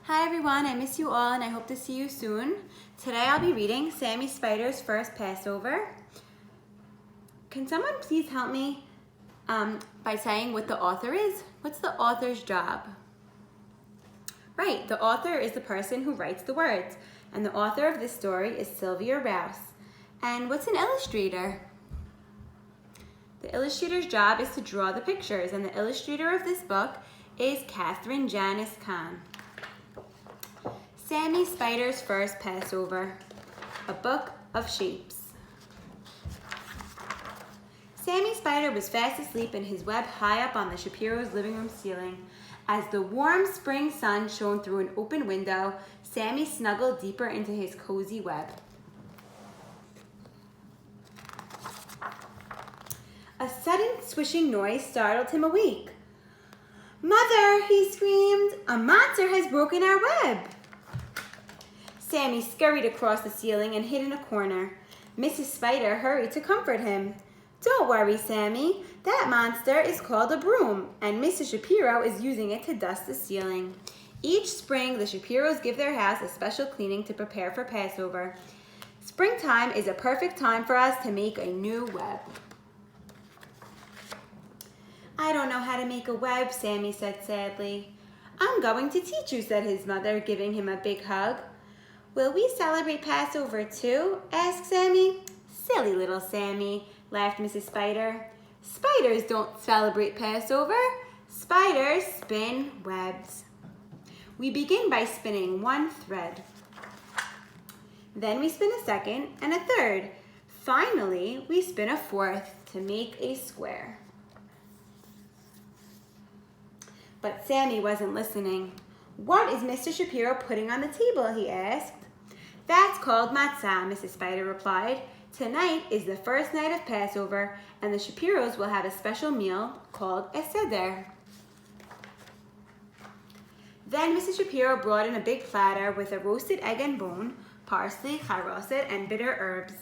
Hi everyone, I miss you all and I hope to see you soon. Today I'll be reading Sammy Spider's First Passover. Can someone please help me by saying what the author is? What's the author's job? Right, the author is the person who writes the words, and the author of this story is Sylvia Rouse. And what's an illustrator? The illustrator's job is to draw the pictures, and the illustrator of this book is Catherine Janice Kahn. Sammy Spider's First Passover, a book of shapes. Sammy Spider was fast asleep in his web high up on the Shapiro's living room ceiling. As the warm spring sun shone through an open window, Sammy snuggled deeper into his cozy web. A sudden swishing noise startled him awake. "Mother," he screamed, "a monster has broken our web." Sammy scurried across the ceiling and hid in a corner. Mrs. Spider hurried to comfort him. "Don't worry, Sammy. That monster is called a broom, and Mrs. Shapiro is using it to dust the ceiling. Each spring, the Shapiros give their house a special cleaning to prepare for Passover. Springtime is a perfect time for us to make a new web." "I don't know how to make a web," Sammy said sadly. "I'm going to teach you," said his mother, giving him a big hug. "Will we celebrate Passover too?" asked Sammy. "Silly little Sammy," laughed Mrs. Spider. "Spiders don't celebrate Passover. Spiders spin webs. We begin by spinning one thread. Then we spin a second and a third. Finally, we spin a fourth to make a square." But Sammy wasn't listening. "What is Mr. Shapiro putting on the table?" he asked. "That's called matzah," Mrs. Spider replied. "Tonight is the first night of Passover, and the Shapiros will have a special meal called a seder." Then Mrs. Shapiro brought in a big platter with a roasted egg and bone, parsley, charoset, and bitter herbs.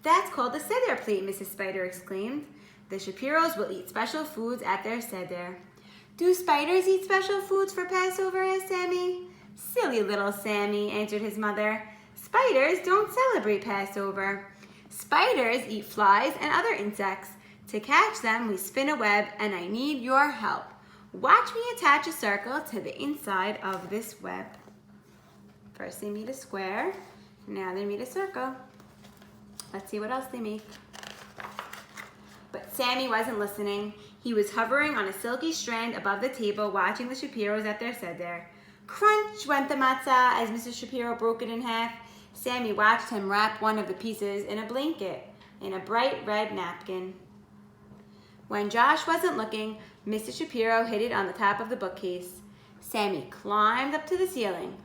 "That's called a seder plate," Mrs. Spider exclaimed. "The Shapiros will eat special foods at their seder." "Do spiders eat special foods for Passover?" asked Sammy. "Silly little Sammy," answered his mother. "Spiders don't celebrate Passover. Spiders eat flies and other insects. To catch them, we spin a web, and I need your help. Watch me attach a circle to the inside of this web." First they made a square, now they made a circle. Let's see what else they make. But Sammy wasn't listening. He was hovering on a silky strand above the table, watching the Shapiros at their seder. Crunch went the matzah as Mrs. Shapiro broke it in half. Sammy watched him wrap one of the pieces in a blanket, in a bright red napkin. When Josh wasn't looking, Mr. Shapiro hid it on the top of the bookcase. Sammy climbed up to the ceiling.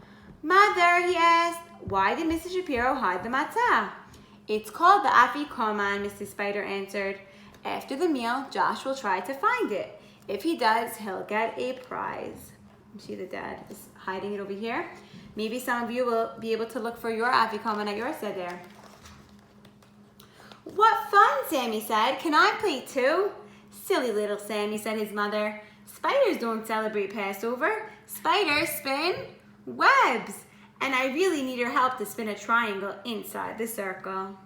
"Mother," he asked, "why did Mrs. Shapiro hide the matzah?" "It's called the afikoman," Mrs. Spider answered. "After the meal, Josh will try to find it. If he does, he'll get a prize." You see the dad is hiding it over here. Maybe some of you will be able to look for your afikoman at your seder. "What fun," Sammy said. "Can I play too?" "Silly little Sammy," said his mother. "Spiders don't celebrate Passover. Spiders spin webs. And I really need your help to spin a triangle inside the circle."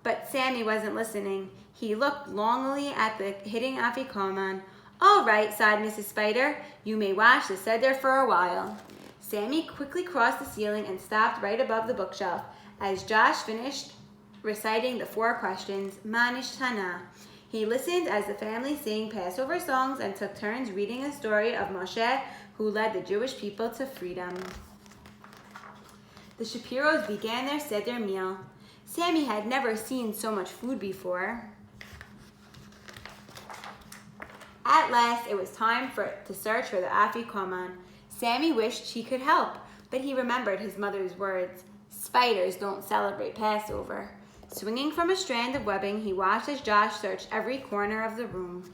But Sammy wasn't listening. He looked longingly at the hidden afikoman. "All right," sighed Mrs. Spider. "You may watch the seder for a while." Sammy quickly crossed the ceiling and stopped right above the bookshelf as Josh finished reciting the 4 questions, Ma nishtana. He listened as the family sang Passover songs and took turns reading a story of Moshe, who led the Jewish people to freedom. The Shapiros began their seder meal. Sammy had never seen so much food before. At last, it was time to search for the afikoman. Sammy wished he could help, but he remembered his mother's words. Spiders don't celebrate Passover. Swinging from a strand of webbing, he watched as Josh searched every corner of the room.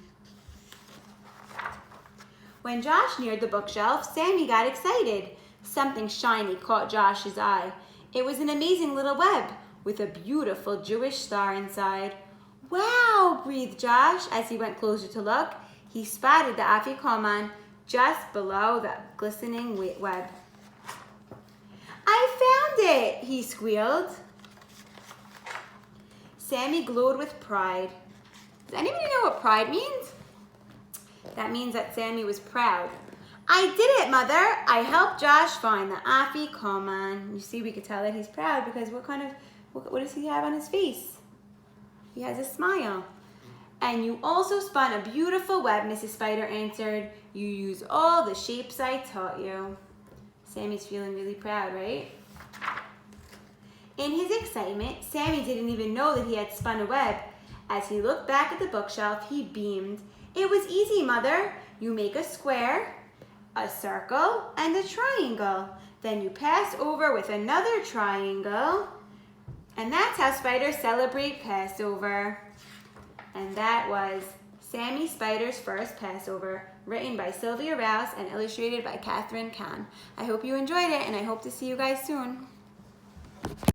When Josh neared the bookshelf, Sammy got excited. Something shiny caught Josh's eye. It was an amazing little web with a beautiful Jewish star inside. "Wow," breathed Josh as he went closer to look. He spotted the afikoman just below the glistening web. it, he squealed. Sammy glowed with pride. Does anybody know what pride means? That means that Sammy was proud. I did it, Mother. I helped Josh find the Afikoman. You see, we could tell that he's proud because what does he have on his face? He has a smile. And you also spun a beautiful web, Mrs. Spider answered. You used all the shapes I taught you. Sammy's feeling really proud, right? In his excitement, Sammy didn't even know that he had spun a web. As he looked back at the bookshelf, he beamed. It was easy, Mother. You make a square, a circle, and a triangle. Then you pass over with another triangle. And that's how spiders celebrate Passover. And that was Sammy Spider's First Passover, written by Sylvia Rouse and illustrated by Catherine Kahn. I hope you enjoyed it, and I hope to see you guys soon.